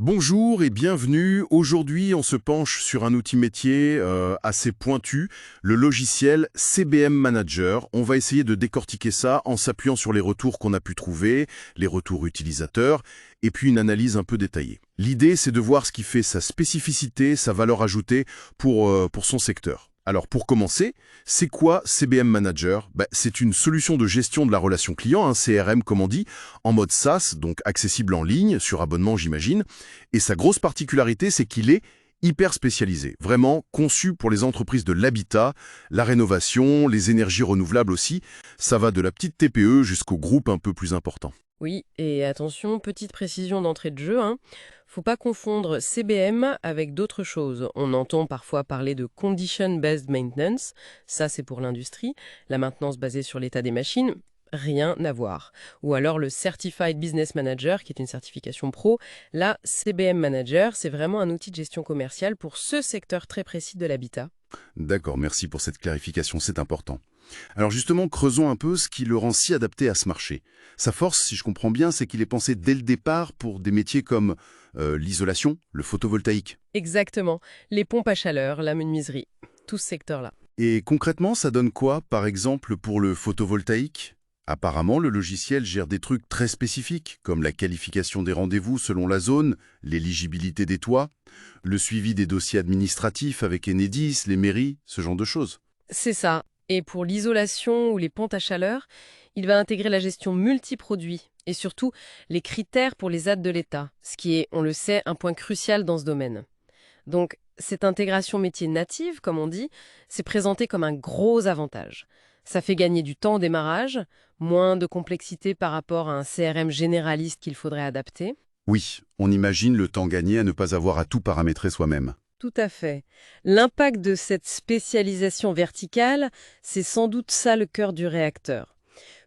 Bonjour et bienvenue. Aujourd'hui, on se penche sur un outil métier assez pointu, le logiciel CBM Manager. On va essayer de décortiquer ça en s'appuyant sur les retours qu'on a pu trouver, les retours utilisateurs, et puis une analyse un peu détaillée. L'idée, c'est de voir ce qui fait sa spécificité, sa valeur ajoutée pour son secteur. Alors pour commencer, c'est quoi CBM Manager? C'est une solution de gestion de la relation client, un CRM comme on dit, en mode SaaS, donc accessible en ligne, sur abonnement j'imagine. Et sa grosse particularité, c'est qu'il est hyper spécialisé, vraiment conçu pour les entreprises de l'habitat, la rénovation, les énergies renouvelables aussi. Ça va de la petite TPE jusqu'au groupe un peu plus important. Oui, et attention, petite précision d'entrée de jeu, hein. Faut pas confondre CBM avec d'autres choses. On entend parfois parler de Condition-Based Maintenance, ça c'est pour l'industrie, la maintenance basée sur l'état des machines, rien à voir. Ou alors le Certified Business Manager, qui est une certification pro. Là, CBM Manager, c'est vraiment un outil de gestion commerciale pour ce secteur très précis de l'habitat. D'accord, merci pour cette clarification, c'est important. Alors justement, creusons un peu ce qui le rend si adapté à ce marché. Sa force, si je comprends bien, c'est qu'il est pensé dès le départ pour des métiers comme l'isolation, le photovoltaïque. Exactement, les pompes à chaleur, la menuiserie, tout ce secteur-là. Et concrètement, ça donne quoi, par exemple, pour le photovoltaïque? Apparemment, le logiciel gère des trucs très spécifiques, comme la qualification des rendez-vous selon la zone, l'éligibilité des toits, le suivi des dossiers administratifs avec Enedis, les mairies, ce genre de choses. C'est ça. Et pour l'isolation ou les pompes à chaleur, il va intégrer la gestion multiproduits et surtout les critères pour les aides de l'État, ce qui est, on le sait, un point crucial dans ce domaine. Donc, cette intégration métier native, comme on dit, c'est présenté comme un gros avantage. Ça fait gagner du temps au démarrage, moins de complexité par rapport à un CRM généraliste qu'il faudrait adapter. Oui, on imagine le temps gagné à ne pas avoir à tout paramétrer soi-même. Tout à fait. L'impact de cette spécialisation verticale, c'est sans doute ça le cœur du réacteur.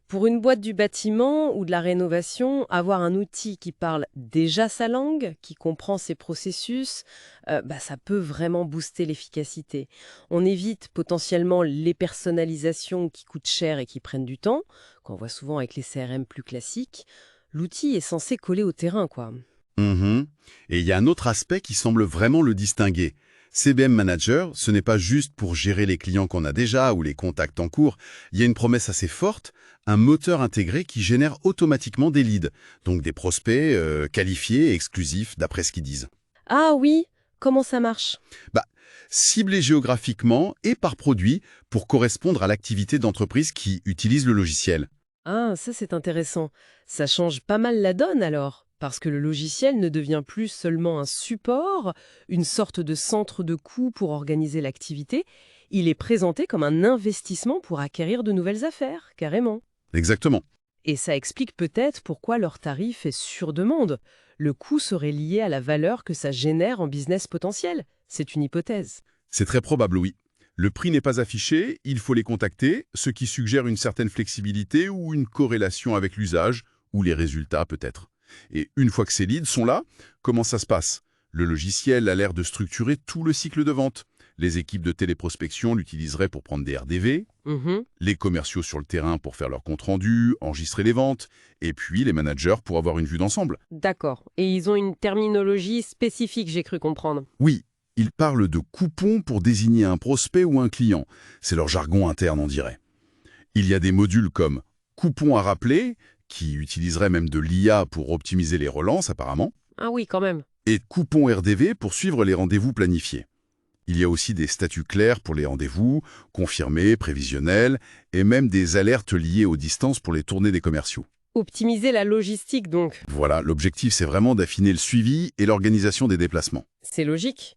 Pour une boîte du bâtiment ou de la rénovation, avoir un outil qui parle déjà sa langue, qui comprend ses processus, ça peut vraiment booster l'efficacité. On évite potentiellement les personnalisations qui coûtent cher et qui prennent du temps, qu'on voit souvent avec les CRM plus classiques. L'outil est censé coller au terrain, quoi. Mhm. Et il y a un autre aspect qui semble vraiment le distinguer. CBM Manager, ce n'est pas juste pour gérer les clients qu'on a déjà ou les contacts en cours. Il y a une promesse assez forte, un moteur intégré qui génère automatiquement des leads, donc des prospects qualifiés et exclusifs d'après ce qu'ils disent. Ah oui, comment ça marche? Bah, ciblés géographiquement et par produit pour correspondre à l'activité d'entreprise qui utilise le logiciel. Ah, ça c'est intéressant. Ça change pas mal la donne alors, parce que le logiciel ne devient plus seulement un support, une sorte de centre de coût pour organiser l'activité, il est présenté comme un investissement pour acquérir de nouvelles affaires, carrément. Exactement. Et ça explique peut-être pourquoi leur tarif est sur demande. Le coût serait lié à la valeur que ça génère en business potentiel. C'est une hypothèse. C'est très probable, oui. Le prix n'est pas affiché, il faut les contacter, ce qui suggère une certaine flexibilité ou une corrélation avec l'usage, ou les résultats peut-être. Et une fois que ces leads sont là, comment ça se passe? Le logiciel a l'air de structurer tout le cycle de vente. Les équipes de téléprospection l'utiliseraient pour prendre des RDV, Mhm. les commerciaux sur le terrain pour faire leur compte-rendu, enregistrer les ventes, et puis les managers pour avoir une vue d'ensemble. D'accord. Et ils ont une terminologie spécifique, j'ai cru comprendre. Oui, ils parlent de coupons pour désigner un prospect ou un client. C'est leur jargon interne, on dirait. Il y a des modules comme coupons à rappeler, qui utiliseraient même de l'IA pour optimiser les relances apparemment, Ah oui, quand même. et coupons RDV pour suivre les rendez-vous planifiés. Il y a aussi des statuts clairs pour les rendez-vous, confirmés, prévisionnels, et même des alertes liées aux distances pour les tournées des commerciaux. Optimiser la logistique, donc. Voilà, l'objectif c'est vraiment d'affiner le suivi et l'organisation des déplacements. C'est logique.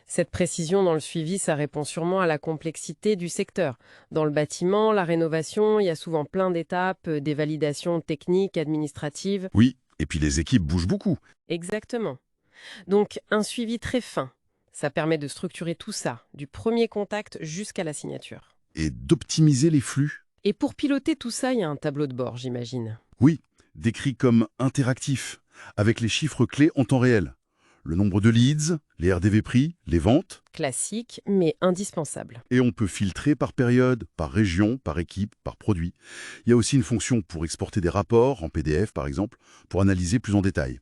Cette précision dans le suivi, ça répond sûrement à la complexité du secteur. Dans le bâtiment, la rénovation, il y a souvent plein d'étapes, des validations techniques, administratives. Oui, et puis les équipes bougent beaucoup. Exactement. Donc, un suivi très fin. Ça permet de structurer tout ça, du premier contact jusqu'à la signature. Et d'optimiser les flux. Et pour piloter tout ça, il y a un tableau de bord, j'imagine. Oui, décrit comme interactif, avec les chiffres clés en temps réel. Le nombre de leads, les RDV pris, les ventes, Classique, mais indispensable. et on peut filtrer par période, par région, par équipe, par produit. Il y a aussi une fonction pour exporter des rapports, en PDF par exemple, pour analyser plus en détail.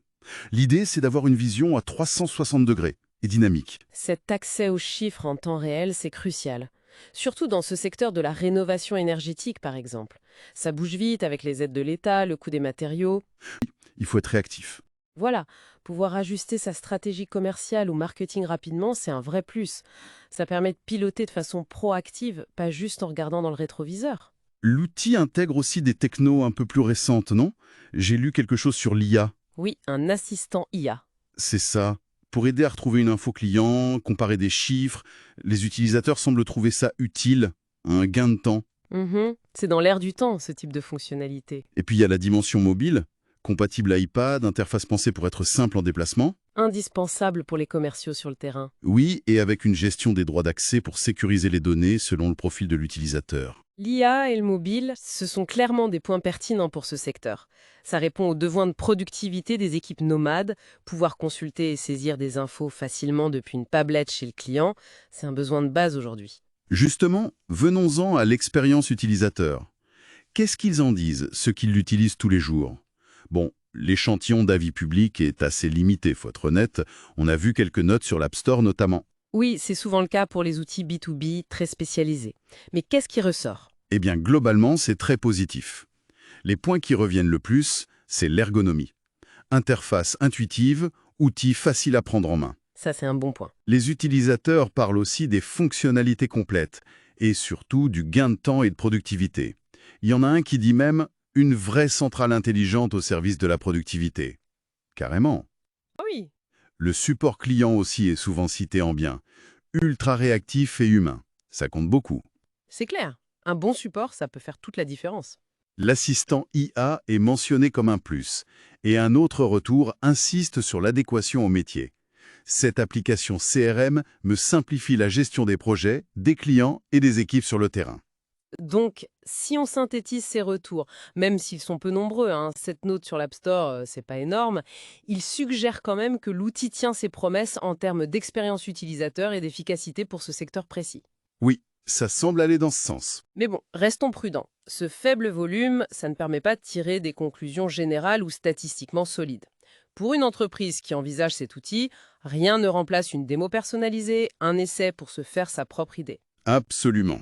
L'idée, c'est d'avoir une vision à 360 degrés et dynamique. Cet accès aux chiffres en temps réel, c'est crucial. Surtout dans ce secteur de la rénovation énergétique, par exemple. Ça bouge vite avec les aides de l'État, le coût des matériaux. Il faut être réactif. Voilà, pouvoir ajuster sa stratégie commerciale ou marketing rapidement, c'est un vrai plus. Ça permet de piloter de façon proactive, pas juste en regardant dans le rétroviseur. L'outil intègre aussi des technos un peu plus récentes, non? J'ai lu quelque chose sur l'IA. Oui, un assistant IA. C'est ça. Pour aider à retrouver une info client, comparer des chiffres, les utilisateurs semblent trouver ça utile, un gain de temps. C'est dans l'air du temps, ce type de fonctionnalité. Et puis il y a la dimension mobile, compatible iPad, interface pensée pour être simple en déplacement. Indispensable pour les commerciaux sur le terrain. Oui, et avec une gestion des droits d'accès pour sécuriser les données selon le profil de l'utilisateur. L'IA et le mobile, ce sont clairement des points pertinents pour ce secteur. Ça répond aux besoins de productivité des équipes nomades, pouvoir consulter et saisir des infos facilement depuis une tablette chez le client, c'est un besoin de base aujourd'hui. Justement, venons-en à l'expérience utilisateur. Qu'est-ce qu'ils en disent, ceux qui l'utilisent tous les jours? Bon, l'échantillon d'avis public est assez limité, faut être honnête. On a vu quelques notes sur l'App Store notamment. Oui, c'est souvent le cas pour les outils B2B très spécialisés. Mais qu'est-ce qui ressort? Eh bien, globalement, c'est très positif. Les points qui reviennent le plus, c'est l'ergonomie. Interface intuitive, outil facile à prendre en main. Ça, c'est un bon point. Les utilisateurs parlent aussi des fonctionnalités complètes et surtout du gain de temps et de productivité. Il y en a un qui dit même une vraie centrale intelligente au service de la productivité. Carrément. Ah oui. Le support client aussi est souvent cité en bien. Ultra réactif et humain. Ça compte beaucoup. C'est clair. Un bon support, ça peut faire toute la différence. L'assistant IA est mentionné comme un plus, et un autre retour insiste sur l'adéquation au métier. Cette application CRM me simplifie la gestion des projets, des clients et des équipes sur le terrain. Donc, si on synthétise ces retours, même s'ils sont peu nombreux, 7 notes sur l'App Store, c'est pas énorme, ils suggèrent quand même que l'outil tient ses promesses en termes d'expérience utilisateur et d'efficacité pour ce secteur précis. Oui, ça semble aller dans ce sens. Mais bon, restons prudents. Ce faible volume, ça ne permet pas de tirer des conclusions générales ou statistiquement solides. Pour une entreprise qui envisage cet outil, rien ne remplace une démo personnalisée, un essai pour se faire sa propre idée. Absolument.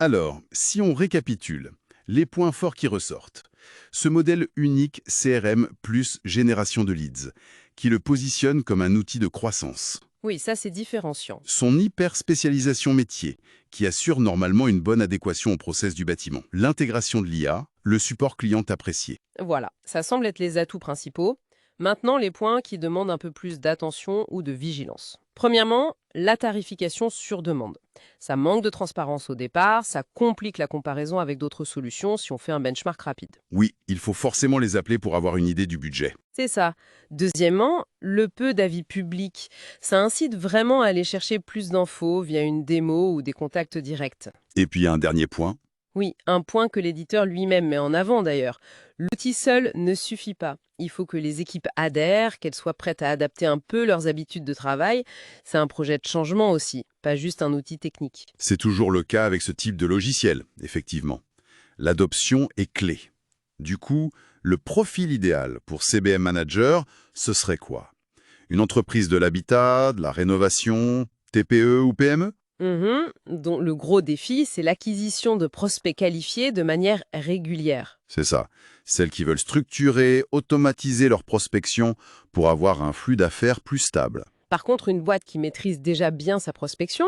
Alors, si on récapitule, les points forts qui ressortent. Ce modèle unique CRM plus génération de leads, qui le positionne comme un outil de croissance. Oui, ça c'est différenciant. Son hyper-spécialisation métier, qui assure normalement une bonne adéquation au process du bâtiment. L'intégration de l'IA, le support client apprécié. Voilà, ça semble être les atouts principaux. Maintenant, les points qui demandent un peu plus d'attention ou de vigilance. Premièrement, la tarification sur demande. Ça manque de transparence au départ, ça complique la comparaison avec d'autres solutions si on fait un benchmark rapide. Oui, il faut forcément les appeler pour avoir une idée du budget. C'est ça. Deuxièmement, le peu d'avis public. Ça incite vraiment à aller chercher plus d'infos via une démo ou des contacts directs. Et puis un dernier point. Oui, un point que l'éditeur lui-même met en avant d'ailleurs. L'outil seul ne suffit pas. Il faut que les équipes adhèrent, qu'elles soient prêtes à adapter un peu leurs habitudes de travail. C'est un projet de changement aussi, pas juste un outil technique. C'est toujours le cas avec ce type de logiciel, effectivement. L'adoption est clé. Du coup, le profil idéal pour CBM Manager, ce serait quoi? Une entreprise de l'habitat, de la rénovation, TPE ou PME? Donc le gros défi, c'est l'acquisition de prospects qualifiés de manière régulière. C'est ça. Celles qui veulent structurer, automatiser leur prospection pour avoir un flux d'affaires plus stable. Par contre, une boîte qui maîtrise déjà bien sa prospection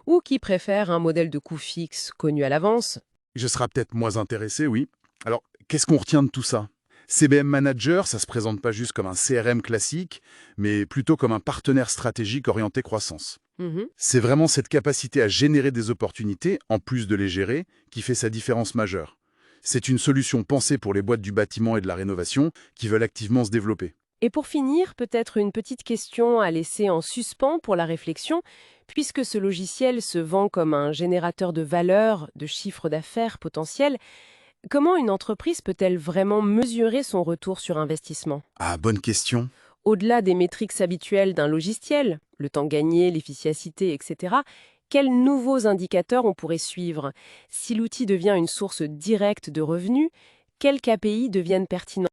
ou qui préfère un modèle de coût fixe connu à l'avance. Je serai peut-être moins intéressé, oui. Alors, qu'est-ce qu'on retient de tout ça? CBM Manager, ça se présente pas juste comme un CRM classique, mais plutôt comme un partenaire stratégique orienté croissance. C'est vraiment cette capacité à générer des opportunités, en plus de les gérer, qui fait sa différence majeure. C'est une solution pensée pour les boîtes du bâtiment et de la rénovation qui veulent activement se développer. Et pour finir, peut-être une petite question à laisser en suspens pour la réflexion, puisque ce logiciel se vend comme un générateur de valeur, de chiffre d'affaires potentiel. Comment une entreprise peut-elle vraiment mesurer son retour sur investissement? Ah, bonne question. Au-delà des métriques habituelles d'un logiciel, le temps gagné, l'efficacité, etc., quels nouveaux indicateurs on pourrait suivre? Si l'outil devient une source directe de revenus, quels KPI deviennent pertinents?